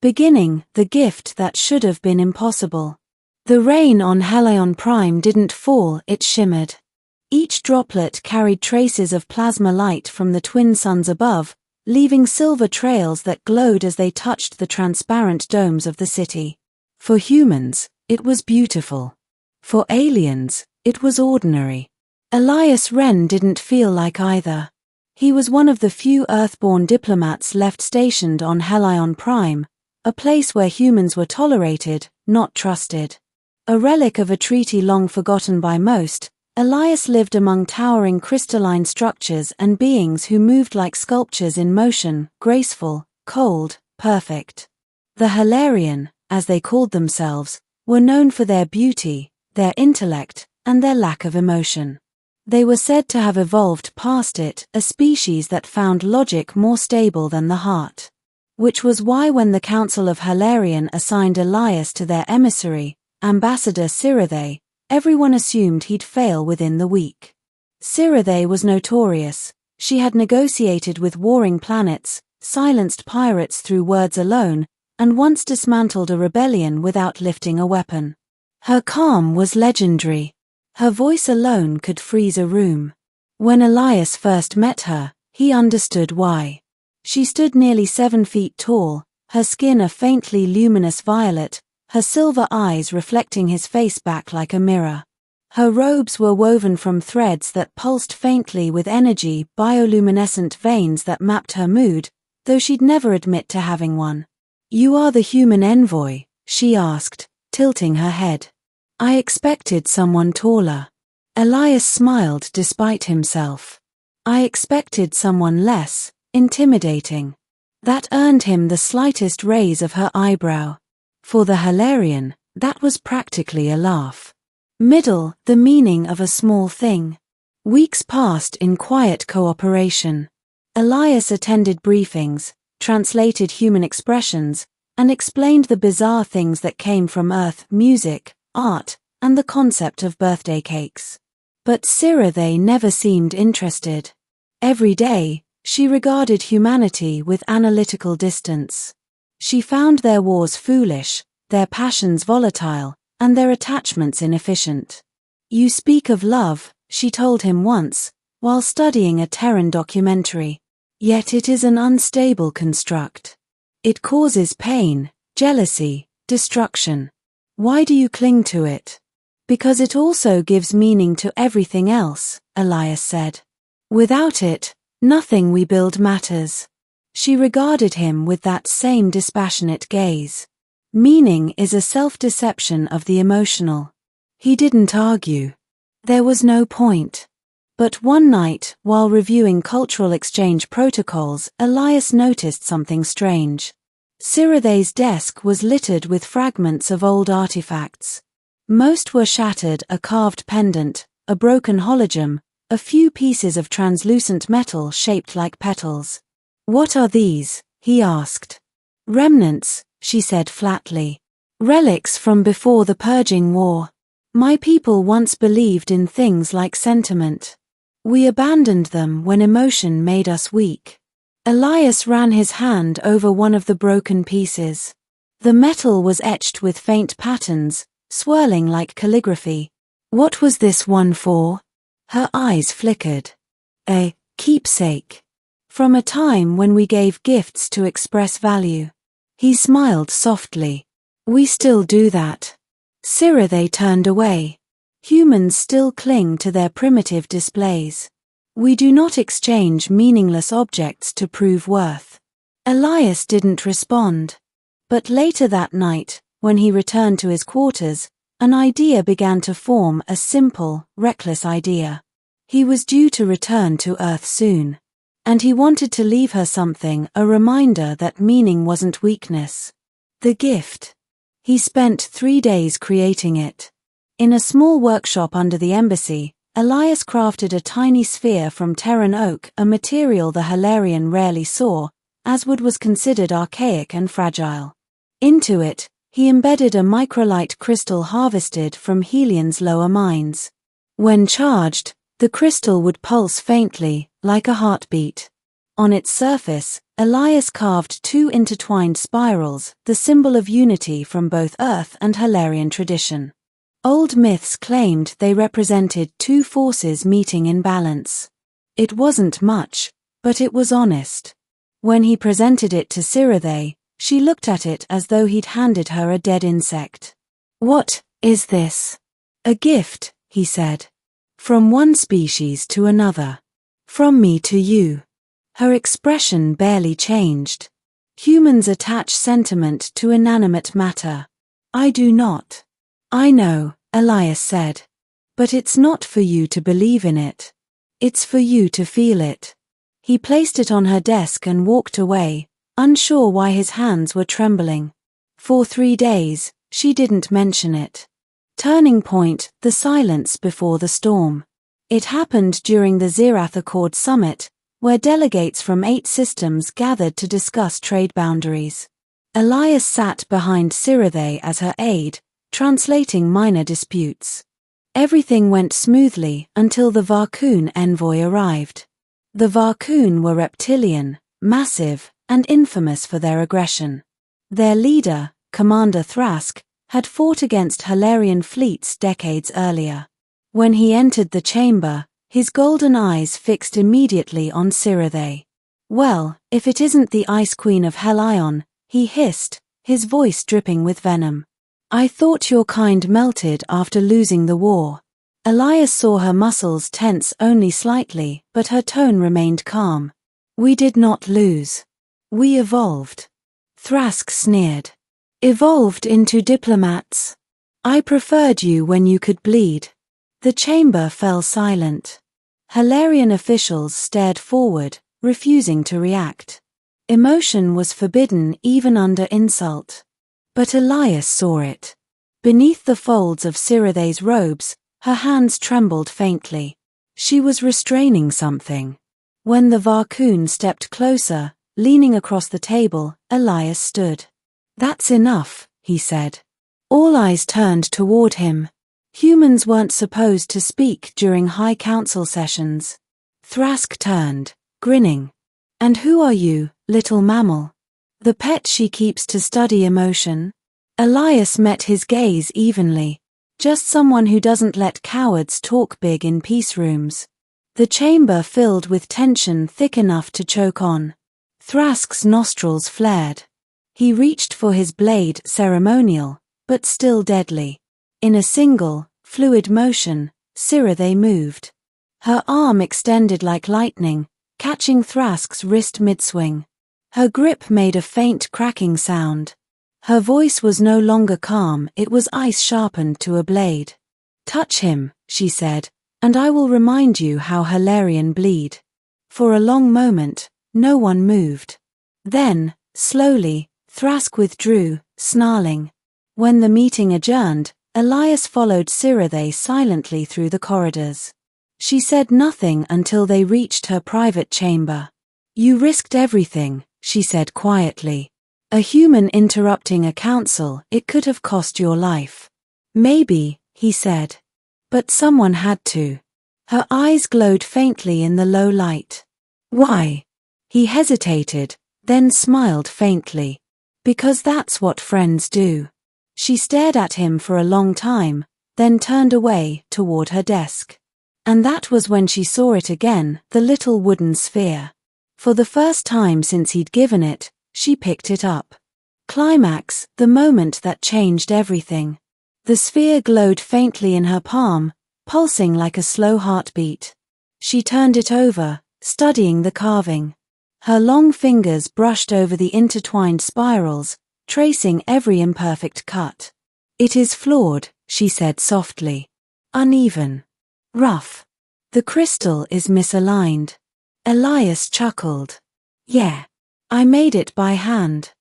beginning the gift that should have been impossible. The rain on Helion Prime didn't fall, it shimmered. Each droplet carried traces of plasma light from the twin suns above, leaving silver trails that glowed as they touched the transparent domes of the city. For humans, it was beautiful. For aliens, it was ordinary. Elias Wren didn't feel like either. He was one of the few Earthborn diplomats left stationed on Helion Prime, a place where humans were tolerated, not trusted. A relic of a treaty long forgotten by most, Elias lived among towering crystalline structures and beings who moved like sculptures in motion, graceful, cold, perfect. The Hilarion, as they called themselves, were known for their beauty, their intellect, and their lack of emotion. They were said to have evolved past it, a species that found logic more stable than the heart. Which was why when the Council of Hilarion assigned Elias to their emissary, Ambassador Sirathe, everyone assumed he'd fail within the week. Sirathe was notorious. She had negotiated with warring planets, silenced pirates through words alone, and once dismantled a rebellion without lifting a weapon. Her calm was legendary. Her voice alone could freeze a room. When Elias first met her, he understood why. She stood nearly 7 feet tall, her skin a faintly luminous violet, her silver eyes reflecting his face back like a mirror. Her robes were woven from threads that pulsed faintly with energy, bioluminescent veins that mapped her mood, though she'd never admit to having one. "You are the human envoy?" she asked, tilting her head. "I expected someone taller." Elias smiled despite himself. "I expected someone less intimidating." That earned him the slightest raise of her eyebrow. For the Hilarion, that was practically a laugh. Middle, the meaning of a small thing. Weeks passed in quiet cooperation. Elias attended briefings, translated human expressions, and explained the bizarre things that came from Earth: music, art, and the concept of birthday cakes. But Sirathe never seemed interested. Every day, she regarded humanity with analytical distance. She found their wars foolish, their passions volatile, and their attachments inefficient. "You speak of love," she told him once, while studying a Terran documentary. "Yet it is an unstable construct. It causes pain, jealousy, destruction. Why do you cling to it?" "Because it also gives meaning to everything else," Elias said. "Without it, nothing we build matters." She regarded him with that same dispassionate gaze. Meaning is a self-deception of the emotional. He didn't argue. There was no point. But one night, while reviewing cultural exchange protocols, Elias noticed something strange. Sirathe's desk was littered with fragments of old artifacts. Most were shattered: a carved pendant, a broken hologram, a few pieces of translucent metal shaped like petals. "What are these?" he asked. "Remnants," she said flatly. "Relics from before the Purging War. My people once believed in things like sentiment. We abandoned them when emotion made us weak." Elias ran his hand over one of the broken pieces. The metal was etched with faint patterns, swirling like calligraphy. "What was this one for?" Her eyes flickered. "A keepsake. From a time when we gave gifts to express value." He smiled softly. "We still do that." Sirathe turned away. "Humans still cling to their primitive displays. We do not exchange meaningless objects to prove worth." Elias didn't respond. But later that night, when he returned to his quarters, an idea began to form, a simple, reckless idea. He was due to return to Earth soon. And he wanted to leave her something, a reminder that meaning wasn't weakness. The gift. He spent 3 days creating it. In a small workshop under the embassy, Elias crafted a tiny sphere from Terran oak, a material the Hilarion rarely saw, as wood was considered archaic and fragile. Into it, he embedded a microlight crystal harvested from Helion's lower mines. When charged, the crystal would pulse faintly, like a heartbeat. On its surface, Elias carved two intertwined spirals, the symbol of unity from both Earth and Hellarian tradition. Old myths claimed they represented two forces meeting in balance. It wasn't much, but it was honest. When he presented it to Sirathe, she looked at it as though he'd handed her a dead insect. "What is this?" "A gift," he said. "From one species to another. From me to you." Her expression barely changed. Humans attach sentiment to inanimate matter. I do not. "I know," Elias said. "But it's not for you to believe in it. It's for you to feel it." He placed it on her desk and walked away, unsure why his hands were trembling. For 3 days, she didn't mention it. Turning point, the silence before the storm. It happened during the Zerath Accord Summit, where delegates from 8 systems gathered to discuss trade boundaries. Elias sat behind Sirathe as her aide, translating minor disputes. Everything went smoothly until the Varkoon envoy arrived. The Varkoon were reptilian, massive, and infamous for their aggression. Their leader, Commander Thrask, had fought against Hellarian fleets decades earlier. When he entered the chamber, his golden eyes fixed immediately on Sirathe. "Well, if it isn't the Ice Queen of Helion," he hissed, his voice dripping with venom. "I thought your kind melted after losing the war." Elias saw her muscles tense only slightly, but her tone remained calm. "We did not lose. We evolved." Thrask sneered. "Evolved into diplomats. I preferred you when you could bleed." The chamber fell silent. Hellarian officials stared forward, refusing to react. Emotion was forbidden even under insult. But Elias saw it. Beneath the folds of Sirathe's robes, her hands trembled faintly. She was restraining something. When the Varkoon stepped closer, leaning across the table, Elias stood. "That's enough," he said. All eyes turned toward him. Humans weren't supposed to speak during High Council sessions. Thrask turned, grinning. "And who are you, little mammal? The pet she keeps to study emotion?" Elias met his gaze evenly. "Just someone who doesn't let cowards talk big in peace rooms." The chamber filled with tension thick enough to choke on. Thrask's nostrils flared. He reached for his blade, ceremonial, but still deadly. In a single, fluid motion, Sirathe moved. Her arm extended like lightning, catching Thrask's wrist mid-swing. Her grip made a faint cracking sound. Her voice was no longer calm, it was ice sharpened to a blade. "Touch him," she said, "and I will remind you how Hellarian bleed." For a long moment, no one moved. Then, slowly, Thrask withdrew, snarling. When the meeting adjourned, Elias followed Sirathe silently through the corridors. She said nothing until they reached her private chamber. "You risked everything," she said quietly. "A human interrupting a council, it could have cost your life." "Maybe," he said. "But someone had to." Her eyes glowed faintly in the low light. "Why?" He hesitated, then smiled faintly. "Because that's what friends do." She stared at him for a long time, then turned away toward her desk. And that was when she saw it again, the little wooden sphere. For the first time since he'd given it, she picked it up. Climax, the moment that changed everything. The sphere glowed faintly in her palm, pulsing like a slow heartbeat. She turned it over, studying the carving. Her long fingers brushed over the intertwined spirals, tracing every imperfect cut. "It is flawed," she said softly. "Uneven. Rough. The crystal is misaligned." Elias chuckled. "Yeah. I made it by hand."